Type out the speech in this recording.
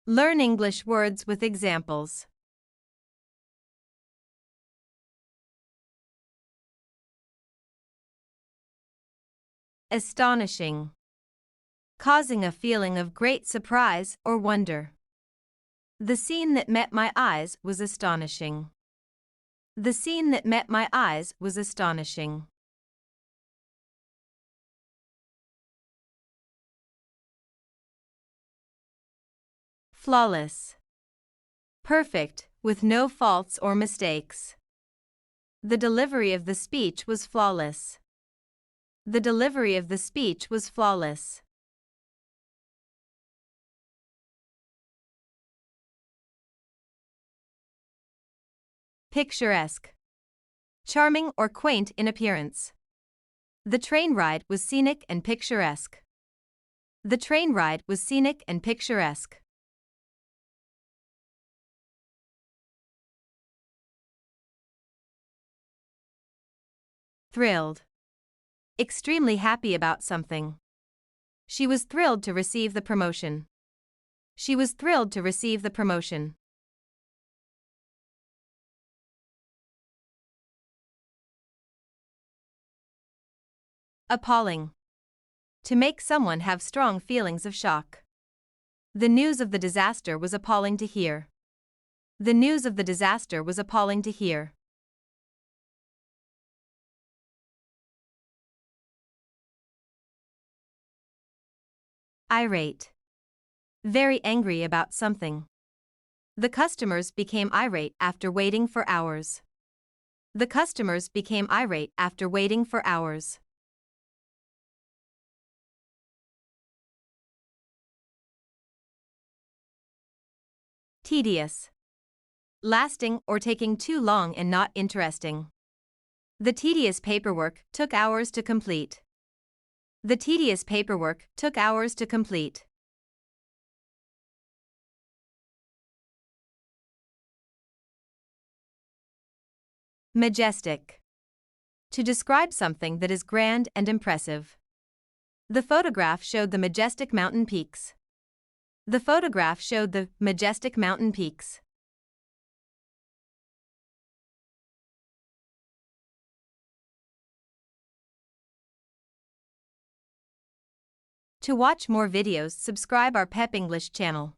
Learn English words with examples. Astonishing. Causing a feeling of great surprise or wonder. The scene that met my eyes was astonishing. The scene that met my eyes was astonishing. Flawless. Perfect, with no faults or mistakes. The delivery of the speech was flawless. The delivery of the speech was flawless. Picturesque. Charming or quaint in appearance. The train ride was scenic and picturesque. The train ride was scenic and picturesque. Thrilled. Extremely happy about something. She was thrilled to receive the promotion. She was thrilled to receive the promotion. Appalling. To make someone have strong feelings of shock. The news of the disaster was appalling to hear. The news of the disaster was appalling to hear. Irate. Very angry about something. The customers became irate after waiting for hours. The customers became irate after waiting for hours. Tedious. Lasting or taking too long and not interesting. The tedious paperwork took hours to complete. The tedious paperwork took hours to complete. Majestic. To describe something that is grand and impressive. The photograph showed the majestic mountain peaks. The photograph showed the majestic mountain peaks. To watch more videos, subscribe our PEP English channel.